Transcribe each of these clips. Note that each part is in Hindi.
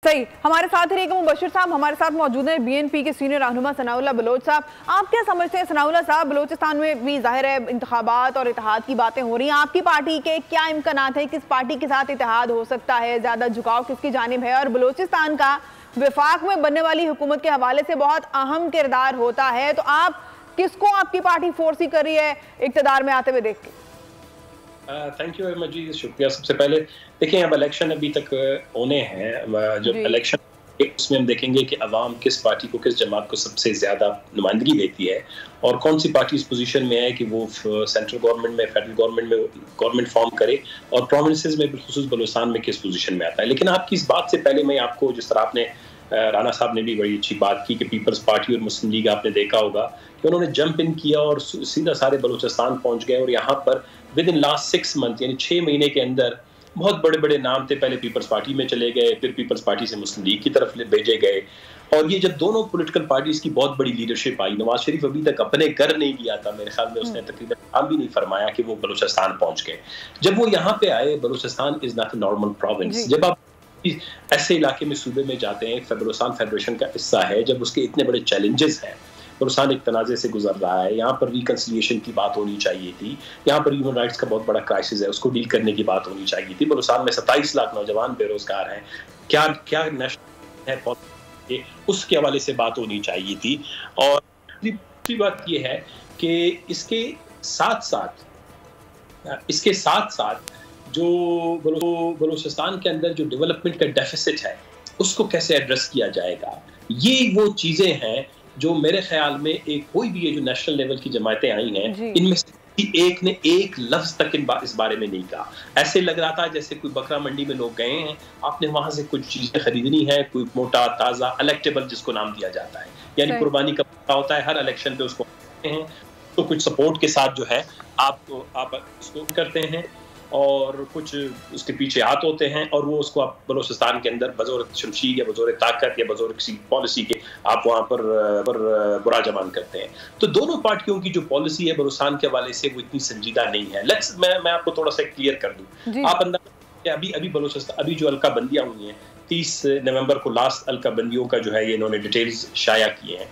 सही, हमारे साथ रहिएगा मुबशिर साहब। हमारे साथ मौजूद हैं बीएनपी के सीनियर रहनुमा सनाउल्लाह बलोच साहब। आप क्या समझते हैं सनाउल्लाह साहब, बलोचिस्तान में भी जाहिर है इंतखाबात और इत्तेहाद की बातें हो रही हैं, आपकी पार्टी के क्या इम्कानात है, किस पार्टी के साथ इत्तेहाद हो सकता है, ज्यादा झुकाव किसकी जानिब है, और बलोचिस्तान का विफाक में बनने वाली हुकूमत के हवाले से बहुत अहम किरदार होता है, तो आप किसको आपकी पार्टी फोर्स कर रही है इक्तदार में आते हुए देख के? थैंक यू वेरी मच जी, शुक्रिया। सबसे पहले देखिए, अब इलेक्शन अभी तक होने हैं। जब इलेक्शन उसमें हम देखेंगे कि अवाम किस पार्टी को, किस जमात को सबसे ज्यादा नुमाइंदगी देती है और कौन सी पार्टी इस पोजीशन में है कि वो सेंट्रल गवर्नमेंट में, फेडरल गवर्नमेंट में गवर्नमेंट फॉर्म करे, और प्रोविंसेस में बिलखुसूस बलूचिस्तान में किस पोजीशन में आता है। लेकिन आपकी इस बात से पहले मैं आपको, जिस तरह आपने राना साहब ने भी बड़ी अच्छी बात की कि पीपल्स पार्टी और मुस्लिम लीग, आपने देखा होगा कि उन्होंने जंप इन किया और सीधा सारे बलूचिस्तान पहुंच गए, और यहाँ पर विद इन लास्ट 6 मंथ यानी 6 महीने के अंदर बहुत बड़े बड़े नाम थे, पहले पीपल्स पार्टी में चले गए, फिर पीपल्स पार्टी से मुस्लिम लीग की तरफ भेजे गए। और ये जब दोनों पॉलिटिकल पार्टीज की बहुत बड़ी लीडरशिप आई, नवाज शरीफ अभी तक अपने घर नहीं गया था, मेरे ख्याल में उसने तकरीबन काम भी नहीं फरमाया कि वो बलूचिस्तान पहुंच गए। जब वो यहाँ पे आए, Balochistan is not a normal province. जब आप ऐसे इलाके में, सूबे में जाते हैं, बलूचिस्तान फेडरेशन का हिस्सा है, जब उसके इतने बड़े चैलेंजेस हैं, बलूचिस्तान एक तनाज़े से गुजर रहा है, यहाँ पर रिकंसिलिएशन की बात होनी चाहिए थी, यहाँ पर ह्यूमन राइट्स का बहुत बड़ा क्राइसिस है, उसको डील करने की बात होनी चाहिए थी। बलूचिस्तान में 27 लाख नौजवान बेरोजगार हैं, क्या क्या नेशनल है, उसके हवाले से बात होनी चाहिए थी। और दूसरी बात यह है कि इसके साथ साथ जो बलूचिस्तान के अंदर जो डेवलपमेंट का डेफिसिट है, उसको कैसे एड्रेस किया जाएगा, ये वो चीजें हैं जो मेरे ख्याल में कोई भी ये जो नेशनल लेवल की जमातें आई हैं, इनमें से एक ने एक लफ्ज तक इस बारे में नहीं कहा। ऐसे लग रहा था जैसे कोई बकरा मंडी में लोग गए हैं, आपने वहां से कुछ चीजें खरीदनी है, कोई मोटा ताजा इलेक्टेबल जिसको नाम दिया जाता है, यानी कुर्बानी का पता होता है, हर इलेक्शन पे उसको हैं, तो कुछ सपोर्ट के साथ जो है आप उसको करते हैं और कुछ उसके पीछे हाथ होते हैं, और वो उसको आप बलूचिस्तान के अंदर बजौर शमशीर या बजौर ताकत या बजौर किसी पॉलिसी के आप वहाँ पर बुरा जमान करते हैं। तो दोनों पार्टियों की जो पॉलिसी है बलूचिस्तान के हवाले से, वो इतनी संजीदा नहीं है। मैं आपको थोड़ा सा क्लियर कर दूं। आप अंदाजा, अभी बलूचिस्तान, अभी जो अलका बंदियां हुई हैं 30 नवंबर को, लास्ट अलका बंदियों का जो है ये इन्होंने डिटेल्स शाया किए हैं,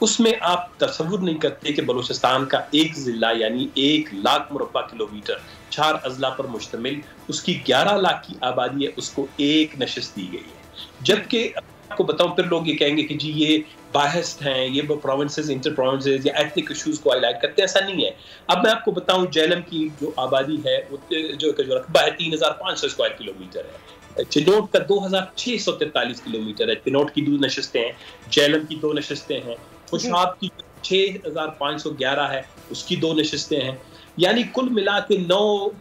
उसमें आप तस्वुर नहीं करते कि बलूचिस्तान का एक जिला यानी 1 लाख मुरब्बा किलोमीटर 4 अजला पर मुश्तमिल, उसकी 11 लाख की आबादी है, उसको एक नशिस्त दी गई है। जबकि आपको बताऊं, फिर लोग ये कहेंगे कि जी ये बायस्ड हैं, ये प्रोविंसेस, इंटर प्रोविंसेस या एथनिक इश्यूज को हाईलाइट करते हैं, ऐसा नहीं है। अब मैं आपको बताऊं, जेलम की जो आबादी है, जो रकबा है 3500 स्क्वायर किलोमीटर है, चिनोट का 2643 किलोमीटर है, चिनोट की 2 नशिस्तें हैं, जेलम की 2 नशिस्तें हैं, खुशाब की 6511 है, उसकी 2 नशिस्तें हैं, यानी कुल मिला के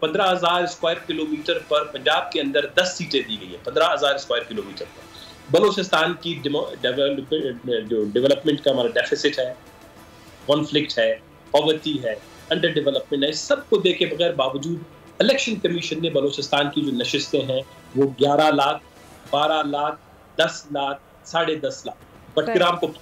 15,000 स्क्वायर किलोमीटर पर पंजाब के अंदर 10 सीटें दी गई है, 15,000 स्क्वायर किलोमीटर पर। बलूचिस्तान की जो डेवलपमेंट का हमारा डेफिसिट है, कॉन्फ्लिक्ट है, पॉवर्टी है, अंडर डेवलपमेंट है, सबको देखे बगैर बावजूद इलेक्शन कमीशन ने बलूचिस्तान की जो नशिस्तें हैं वो 11 लाख, 12 लाख, 10 लाख, 10.5 लाख बटग्राम को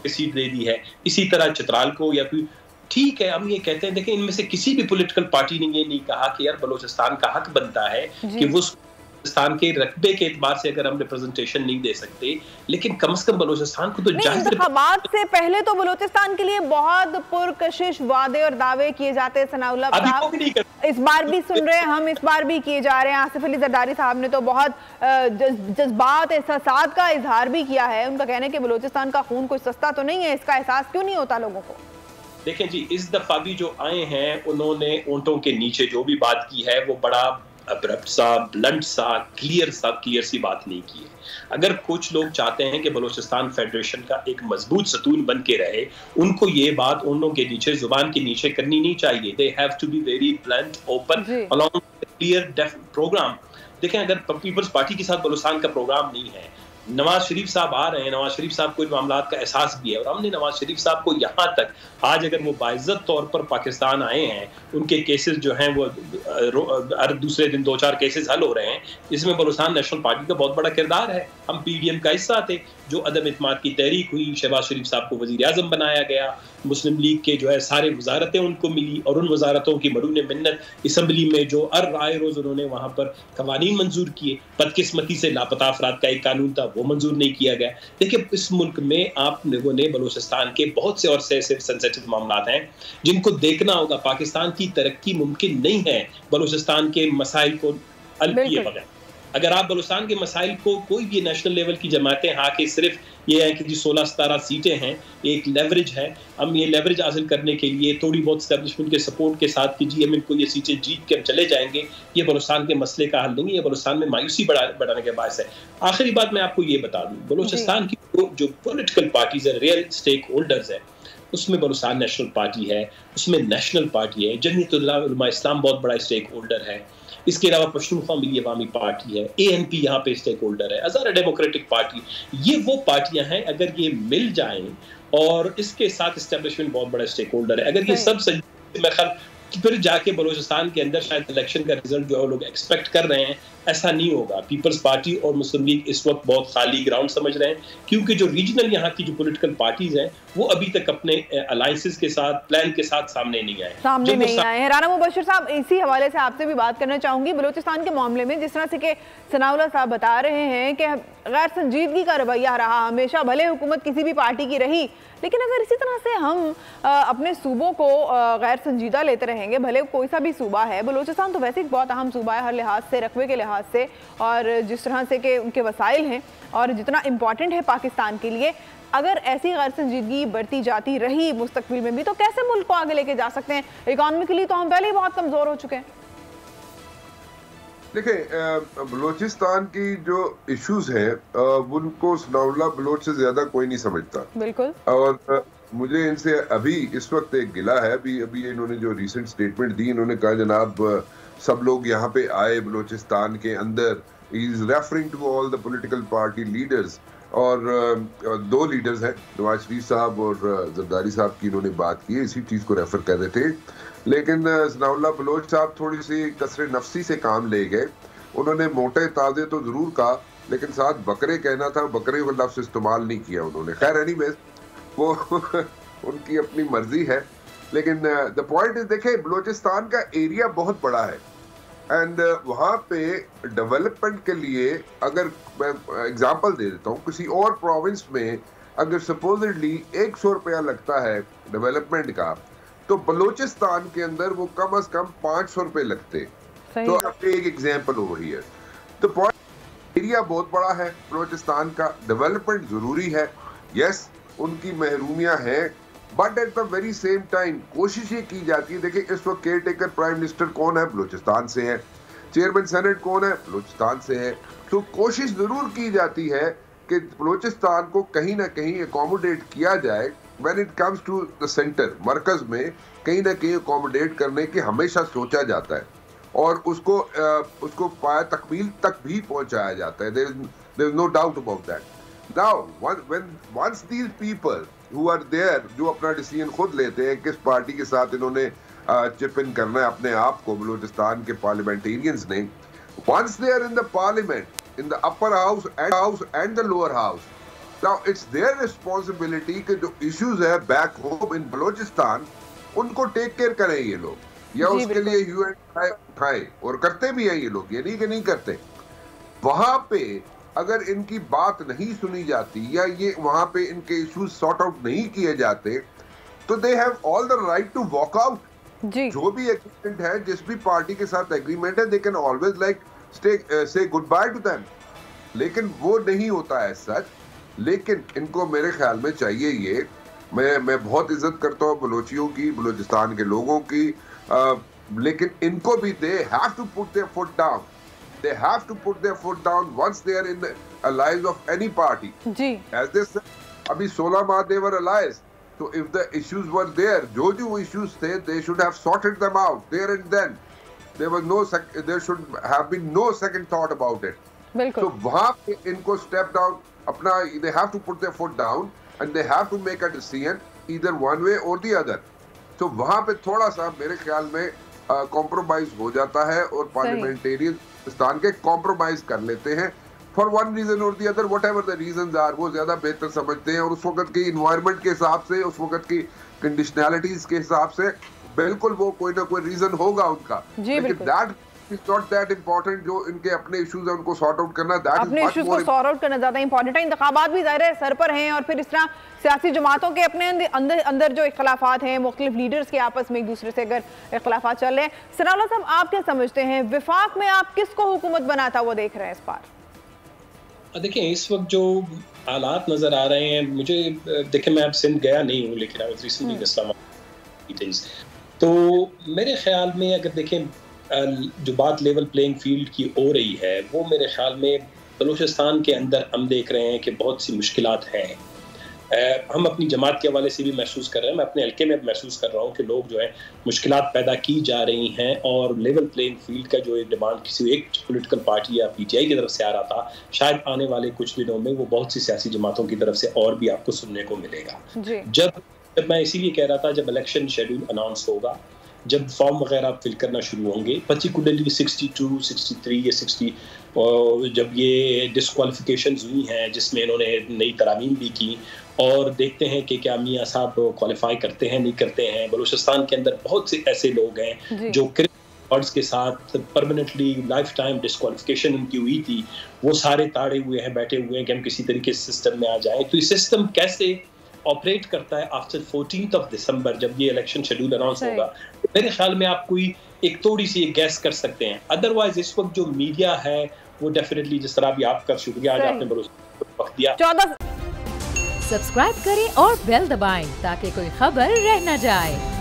सीट दे दी है। इसी तरह चित्राल को, या फिर ठीक है हम ये कहते हैं, देखें इनमें से किसी भी पॉलिटिकल पार्टी ने ये नहीं कहा कि यार बलूचिस्तान का हक बनता है कि वो बलूचिस्तान के रकबे के एतबार से अगर हम रिप्रेजेंटेशन नहीं दे सकते, लेकिन कम से कम बलूचिस्तान को तो इंतखाबात से पहले तो बलूचिस्तान के लिए बहुत पुरकशिश वादे और दावे किए जाते हैं सनाउल्लाह साहब, इस बार भी सुन रहे हैं हम, इस बार भी किए जा रहे हैं। आसिफ अली जरदारी साहब ने तो बहुत जज्बात, एहसासात का इजहार भी किया है, उनका कहना है कि बलूचिस्तान का खून कोई सस्ता तो नहीं है, इसका एहसास क्यों नहीं होता लोगों को? देखें जी, इस दफा भी जो आए हैं उन्होंने ऊंटों के नीचे जो भी बात की है वो बड़ा अब्रप्ट सा, ब्लंट सा, क्लियर सी बात नहीं की है। अगर कुछ लोग चाहते हैं कि बलूचिस्तान फेडरेशन का एक मजबूत सतून बन के रहे, उनको ये बात ऊँटों के नीचे, जुबान के नीचे करनी नहीं चाहिए। They have to be very blunt, open, along clear program. देखें, अगर पीपल्स पार्टी के साथ बलूचिस्तान का प्रोग्राम नहीं है, नवाज शरीफ साहब आ रहे हैं, नवाज शरीफ साहब को इन मामलात का एहसास भी है, और हमने नवाज शरीफ साहब को यहाँ तक, आज अगर वो बाइज्जत तौर पर पाकिस्तान आए हैं, उनके केसेस जो हैं वो हर दूसरे दिन 2-4 केसेस हल हो रहे हैं, इसमें बलूचिस्तान नेशनल पार्टी का बहुत बड़ा किरदार है। हम PDM का हिस्सा थे, जो अदम इत्मीनान की तहरीक हुई, शहबाज शरीफ साहब को वज़ीर आज़म बनाया गया, मुस्लिम लीग के जो है सारे वजारतें उनको मिली, और उन वजारतों की मरून मिन्नत असम्बली में जो राय रोज़ उन्होंने वहाँ पर कवानीन मंजूर किए। बदकिस्मती से लापता अफराद का एक कानून था, वो मंजूर नहीं किया गया। देखिए, इस मुल्क में आप लोगों ने बलूचिस्तान के बहुत से और से सेंसिटिव मामला हैं जिनको देखना होगा। पाकिस्तान की तरक्की मुमकिन नहीं है बलूचिस्तान के मसाइल को हल किए बगैर। अगर आप बलूचिस्तान के मसाइल को, कोई भी नेशनल लेवल की जमातें हाके सिर्फ ये है कि जी 16-17 सीटें हैं, एक लेवरेज है, हम ये लेवरेज हासिल करने के लिए थोड़ी बहुत एस्टेब्लिशमेंट के सपोर्ट के साथ कि जी हम इनको ये सीटें जीत के हम चले जाएंगे, ये बलूचिस्तान के मसले का हल नहीं है, ये बलूचिस्तान में मायूसी बढ़ाने के बायस है। आखिरी बात मैं आपको ये बता दूं, बलूचिस्तान की जो पॉलिटिकल पार्टीज है, रियल स्टेक होल्डर्स है, उसमें बलूचिस्तान नेशनल पार्टी है, उसमें नेशनल पार्टी है, जमीयत इस्लाम बहुत बड़ा स्टेक होल्डर है, इसके अलावा पश्तूनख्वा मिली अवामी पार्टी है, ANP यहाँ पे स्टेक होल्डर है, हज़ारा डेमोक्रेटिक पार्टी। ये वो पार्टियां हैं, अगर ये मिल जाएं, और इसके साथ एस्टेब्लिशमेंट बहुत बड़ा स्टेक होल्डर है, अगर ये सब मैं ख्याल फिर जाके बलूचिस्तान के अंदर शायद इलेक्शन का रिजल्ट जो है लोग एक्सपेक्ट कर रहे हैं, ऐसा नहीं होगा। पीपल्स पार्टी और मुस्लिम लीग इस वक्त बहुत खाली ग्राउंड समझ रहे हैं, क्योंकि जो रीजनल यहाँ की जो पॉलिटिकल पार्टीज हैं वो अभी तक अपने अलायंसेस के साथ, प्लान के साथ सामने नहीं आए हैं। राना मुबश्शिर साहब, इसी हवाले से आपसे भी बात करना चाहूंगी। बलूचिस्तान के मामले में जिस तरह से कि सनाउल्लाह साहब बता रहे हैं कि गैर संजीदगी का रवैया रहा हमेशा, भले हुकूमत किसी भी पार्टी की रही, लेकिन अगर इसी तरह से हम अपने सूबों को गैर संजीदा लेते रहेंगे, भले कोई सा भी सूबा है, बलूचिस्तान तो वैसे ही बहुत अहम सूबा है हर लिहाज से, रकबे के लिहाज से, और जिस तरह से कि उनके वसाइल हैं और जितना इम्पॉर्टेंट है पाकिस्तान के लिए, अगर ऐसी गैर संजीदगी बढ़ती जाती रही मुस्तकबिल में भी, तो कैसे मुल्क को आगे लेके जा सकते हैं? इकोनॉमिकली तो हम पहले ही बहुत कमजोर हो चुके हैं। देखिए, बलूचिस्तान की जो इश्यूज हैं उनको सनाउल्लाह बलोच से ज्यादा कोई नहीं समझता। बिल्कुल। और मुझे इनसे अभी इस वक्त एक गिला है, अभी इन्होंने जो रिसेंट स्टेटमेंट दी, इन्होंने कहा जनाब सब लोग यहाँ पे आए बलूचिस्तान के अंदर, he is referring to all the political party leaders, और दो लीडर्स हैं, नवाज शरीफ साहब और जरदारी साहब की इन्होंने बात की, इसी चीज को रेफर कर रहे थे। लेकिन सनाउल्लाह बलोच साहब थोड़ी सी कसरे नफसी से काम ले गए। उन्होंने मोटे ताजे तो जरूर कहा, लेकिन साथ बकरे कहना था, बकरे का लफ्ज इस्तेमाल नहीं किया उन्होंने। खैर एनीवेज, वो उनकी अपनी मर्जी है। लेकिन द पॉइंट इज, देखें बलूचिस्तान का एरिया बहुत बड़ा है, एंड वहाँ पे डेवलपमेंट के लिए, अगर मैं एग्जांपल दे देता हूँ, किसी और प्रोविंस में अगर सपोजिटली 100 रुपया लगता है डेवलपमेंट का, तो बलूचिस्तान के अंदर वो कम से कम 500 रुपए लगते। तो एक एग्जांपल हो रही है। तो पॉइंट, एरिया बहुत बड़ा है बलूचिस्तान का, डेवलपमेंट जरूरी है, यस उनकी महरूमियां हैं, but at the very same time कोशिश ये की जाती है। देखिए इस वक्त केयर टेकर प्राइम मिनिस्टर कौन है, बलूचिस्तान से है, चेयरमैन सेनेट कौन है, बलूचिस्तान से है। तो कोशिश जरूर की जाती है कि बलूचिस्तान को कहीं ना कहीं अकोमोडेट किया जाए। When it comes to the center, मरकज में कहीं ना कहीं अकोमोडेट करने की हमेशा सोचा जाता है, और उसको पाया तकमील तक भी पहुंचाया जाता है। There is no doubt about that. Now, once these people who are there, जो अपना डिसीजन खुद लेते हैं किस पार्टी के साथ इन्होंने चिप इन करना है अपने आप को, बलूचिस्तान के पार्लियामेंटेरियंस ने, once they are in the parliament, in the upper house and the lower house, now it's their responsibility कि जो issues है back home in बलूचिस्तान, उनको टेक केयर करें ये लोग, या उसके लिए ह्यू एंड उठाए, और करते भी हैं ये लोग, ये नहीं कि नहीं करते। वहां पे अगर इनकी बात नहीं सुनी जाती, या ये वहां पे इनके इश्यूज सॉर्ट आउट नहीं किए जाते, तो they have all the right to walk out. जो भी एग्रीमेंट है, जिस भी पार्टी के साथ एग्रीमेंट है, दे कैन ऑलवेज लाइक से गुड बाय टू देम, लेकिन वो नहीं होता है सच। लेकिन इनको मेरे ख्याल में चाहिए ये, मैं बहुत इज्जत करता हूँ बलोचियों की, बलूचिस्तान के लोगों की, लेकिन इनको भी they have to put their foot down, they have to put their foot down once they are in the allies of any party. As they said, अभी 16 माह they were allies, so if the issues were there, जो issues थे, they should have sorted them out there and then. There should have been no second thought about it. So वहाँ पे इनको step down, अपना they have to put their foot down and they have to make a decision either one way or the other. So वहाँ पे थोड़ा सा मेरे ख्याल में कॉम्प्रोमाइज हो जाता है, और पार्लियामेंटेरियन पाकिस्तान के कॉम्प्रोमाइज कर लेते हैं। फॉर वन रीजन और the other, whatever the reasons are, वो ज्यादा बेहतर समझते हैं और उस वक्त की इन्वायरमेंट के हिसाब से, उस वक्त की कंडीशनैलिटीज के हिसाब से बिल्कुल वो कोई ना कोई रीजन होगा उनका, लेकिन that is not that important. जो इनके अपने इश्यूज है उनको सॉर्ट आउट करना, दैट अपने इश्यूज को सॉर्ट आउट करना ज्यादा इंपॉर्टेंट है। इंतखाबात भी जाहिर है सर पर हैं और फिर इस तरह सियासी जमातों के अपने अंदर जो इख्तलाफात हैं, मुख्तलिफ लीडर्स के आपस में एक दूसरे से अगर इख्तलाफात चल रहे हैं, सनाउल्लाह साहब आप क्या समझते हैं, विफाक में आप किसको हुकूमत बनाता वो देख रहे हैं इस बार? देखिए इस वक्त जो हालात नजर आ रहे हैं, मुझे देखिए मैं अब सिंध गया नहीं हूँ, लेकिन इस्लामाबाद, तो मेरे ख्याल में अगर देखें जो बात लेवल प्लेइंग फील्ड की हो रही है, वो मेरे ख्याल में बलूचिस्तान के अंदर हम देख रहे हैं कि बहुत सी मुश्किलात हैं। हम अपनी जमात के हवाले से भी महसूस कर रहे हैं, मैं अपने हल्के में महसूस कर रहा हूँ कि लोग जो है मुश्किलात पैदा की जा रही हैं, और लेवल प्लेइंग फील्ड का जो एक डिमांड किसी एक पॉलिटिकल पार्टी या पीटीआई की तरफ से आ रहा था, शायद आने वाले कुछ दिनों में वो बहुत सी सियासी जमातों की तरफ से और भी आपको सुनने को मिलेगा। जब मैं इसीलिए कह रहा था, जब इलेक्शन शेड्यूल अनाउंस होगा, जब फॉर्म वगैरह फिल करना शुरू होंगे, पर्टिकुलरली 62, 63 या 60, और जब ये डिस्क्वालिफिकेशंस हुई हैं जिसमें इन्होंने नई तरामीम भी की, और देखते हैं कि क्या मियाँ साहब क्वालिफाई करते हैं नहीं करते हैं। बलूचिस्तान के अंदर बहुत से ऐसे लोग हैं जो रिकॉर्ड्स के साथ परमानेंटली लाइफ टाइम डिस्क्वालिफिकेशन उनकी हुई थी, वो सारे ताड़े हुए हैं, बैठे हुए हैं कि हम किसी तरीके से सिस्टम में आ जाएं। तो ये सिस्टम कैसे ऑपरेट करता है आफ्टर 14 दिसंबर, जब ये इलेक्शन शेड्यूल अनाउंस होगा, तो मेरे ख्याल में आप कोई एक थोड़ी सी गैस कर सकते हैं। अदरवाइज इस वक्त जो मीडिया है वो डेफिनेटली, जिस तरह भी आपका शुक्रिया, आज आपने भरोसा वक्त दिया। सब्सक्राइब करें और बेल दबाएं ताकि कोई खबर रह न जाए।